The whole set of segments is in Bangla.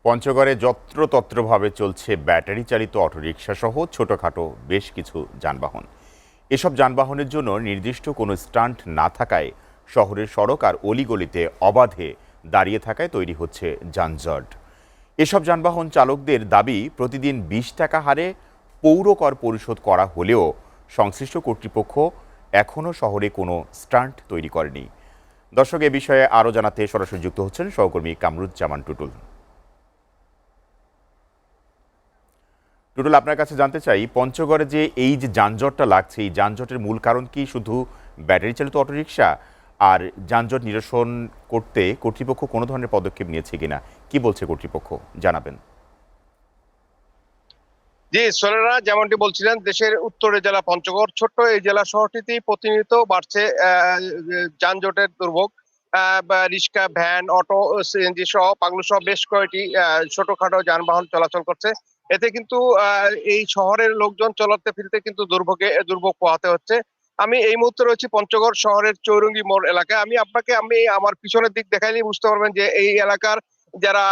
পঞ্চগড়ে যত্রতত্রভাবে চলছে ব্যাটারি চালিত অটোরিকশা সহ ছোটখাটো বেশ কিছু যানবাহন। এসব যানবাহনের জন্য নির্দিষ্ট কোনো স্ট্যান্ড না থাকায় শহরের সড়ক আর অলিগলিতে অবাধে দাঁড়িয়ে থাকায় তৈরি হচ্ছে যানজট। এসব যানবাহন চালকদের দাবি, প্রতিদিন ২০ টাকা হারে পৌর কর পরিশোধ করা হলেও সংশ্লিষ্ট কর্তৃপক্ষ এখনও শহরে কোনো স্ট্যান্ড তৈরি করেনি। দর্শক, এ বিষয়ে আরও জানাতে সরাসরি যুক্ত হচ্ছেন সহকর্মী কামরুজ্জামান টুটুল। টুটুল, আপনার কাছে জানতে চাই, পঞ্চগড়ে যে এই যে যানজটটা লাগছে, এই যানজটের মূল কারণ কি শুধু ব্যাটারি চালিত অটোরিকশা? আর যানজট নিরসন করতে কর্তৃপক্ষ কোনো ধরনের পদক্ষেপ নিয়েছে কিনা, কি বলছে কর্তৃপক্ষ, জানাবেন। জি সোলেরা, যেমনটি বলছিলেন, দেশের উত্তরের জেলা পঞ্চগড়, ছোট্ট এই জেলা শহরটিতেই প্রতিনিয়ত বাড়ছে যানজটের দুর্ভোগ। রিক্সা, ভ্যান, অটো, সিএনজি সহ পাগলু সহ বেশ কয়েকটি ছোটখাটো যানবাহন চলাচল করছে। এতে কিন্তু এই শহরের লোকজন চলাতে ফিরতে কিন্তু দুর্ভোগ পোহাতে হচ্ছে। আমি এই মুহূর্তে রয়েছি পঞ্চগড় শহরের চৌরঙ্গি মোড় এলাকায়। আমি আমার পিছনের দিক দেখাইলেই বুঝতে পারবেন যে এই এলাকার যারা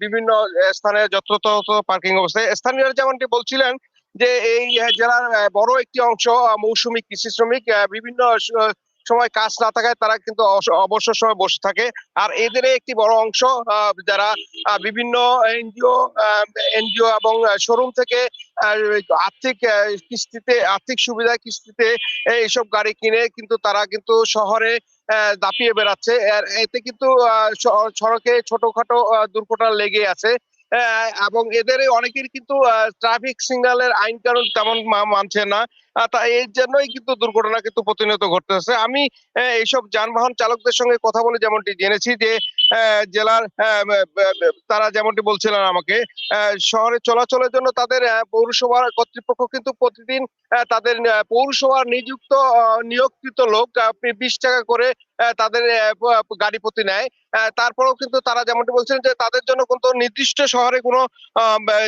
বিভিন্ন স্থানে যত্রতত্র পার্কিং অবস্থায়, স্থানীয়রা যেমনটি বলছিলেন যে এই জেলার বড় একটি অংশ মৌসুমী কৃষি শ্রমিক, বিভিন্ন সময় কাজ না থাকায় তারা কিন্তু অবসর সময় বসে থাকে। আর এদের একটি বড় অংশ যারা বিভিন্ন এনজিও এনজিও এবং শোরুম থেকে আর্থিক সুবিধা কিস্তিতে এইসব গাড়ি কিনে কিন্তু তারা কিন্তু শহরে দাপিয়ে বেড়াচ্ছে। এতে কিন্তু সড়কে ছোটখাটো দুর্ঘটনা লেগে আছে। এবং এদের অনেকের কিন্তু ট্রাফিক সিগন্যালের আইন কানুন তেমন মানছে না। তাই এর জন্যই কিন্তু দুর্ঘটনা কিন্তু প্রতিনিয়ত ঘটতেছে। আমি এইসব যানবাহন চালকদের সঙ্গে কথা বলে যেমনটি জেনেছি যে জেলার তারা যেমনটি বলছিলেন আমাকে, শহরে চলাচলের জন্য তাদের পৌরসভার কর্তৃপক্ষ কিন্তু প্রতিদিন তাদের পৌরসভার নিয়োগকৃত লোক ২০ টাকা করে তাদের গাড়ি প্রতি নেয়। তারপরেও কিন্তু তারা যেমনটি বলছেন যে তাদের জন্য কিন্তু নির্দিষ্ট শহরে কোনো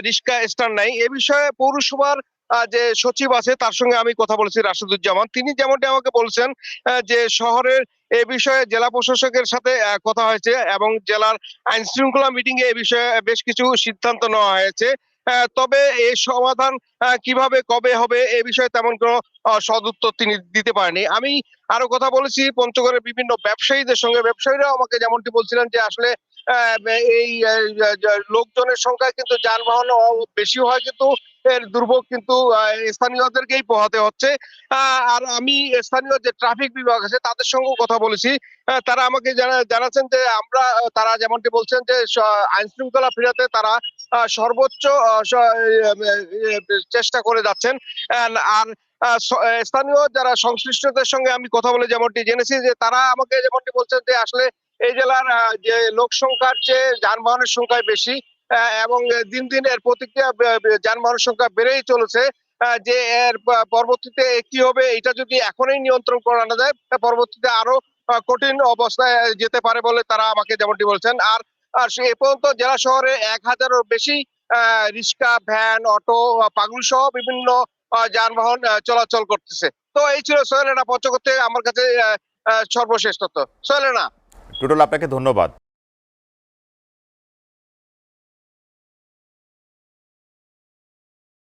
রিক্সা স্ট্যান্ড নাই। এ বিষয়ে পৌরসভার যে সচিব আছে তার সঙ্গে আমি কথা বলেছি, রাশেদুজ্জামান। তিনি যেমনটি আমাকে বলছেন যে শহরের এ বিষয়ে জেলা প্রশাসকের সাথে কথা হয়েছে এবং জেলার আইন শৃঙ্খলা মিটিং এ বিষয়ে বেশ কিছু সিদ্ধান্ত নেওয়া হয়েছে। তবে এই সমাধান কিভাবে কবে হবে এ বিষয়ে তেমন কোনো সদুত্তর তিনি দিতে পারেনি। আমি আরো কথা বলেছি পঞ্চগড়ের বিভিন্ন ব্যবসায়ীদের সঙ্গে। ব্যবসায়ীরাও আমাকে যেমনটি বলছিলেন যে আসলে এই লোকজনের সংখ্যা কিন্তু যানবাহন বেশি হয়, কিন্তু এর দুর্ভোগ কিন্তু স্থানীয়দেরকেই পোহাতে হচ্ছে। আর আমি স্থানীয় যে ট্রাফিক বিভাগ আছে তাদের সঙ্গেও কথা বলেছি। তারা আমাকে জানাচ্ছেন যে তারা যেমনটি বলছেন যে আইন শৃঙ্খলা ফেরাতে তারা সর্বোচ্চ চেষ্টা করে যাচ্ছেন। আর স্থানীয় যারা সংশ্লিষ্টদের সঙ্গে আমি কথা বলে যেমনটি জেনেছি যে তারা আমাকে যেমনটি বলছেন যে আসলে এই জেলার যে লোক সংখ্যার চেয়ে যানবাহনের সংখ্যা বেশি, এবং দিন দিন এর প্রতিক্রিয়া যানবাহনের সংখ্যা বেড়েই চলেছে। যে এর পরবর্তীতে কি হবে এটা যদি এখনই নিয়ন্ত্রণ করা না যায়, পরবর্তীতে আরো কঠিন অবস্থায় যেতে পারে বলে তারা আমাকে যেমনটি বলছেন। আর এ পর্যন্ত জেলা শহরে ১,০০০-এরও বেশি রিক্সা, ভ্যান, অটো, পাগলু সহ বিভিন্ন যানবাহন চলাচল করতেছে। তো এই ছিল সোহেল রানা পঞ্চগড় থেকে আমার কাছে সর্বশেষ তথ্য। সোহেল রানা। টুটুল, আপনাকে ধন্যবাদ।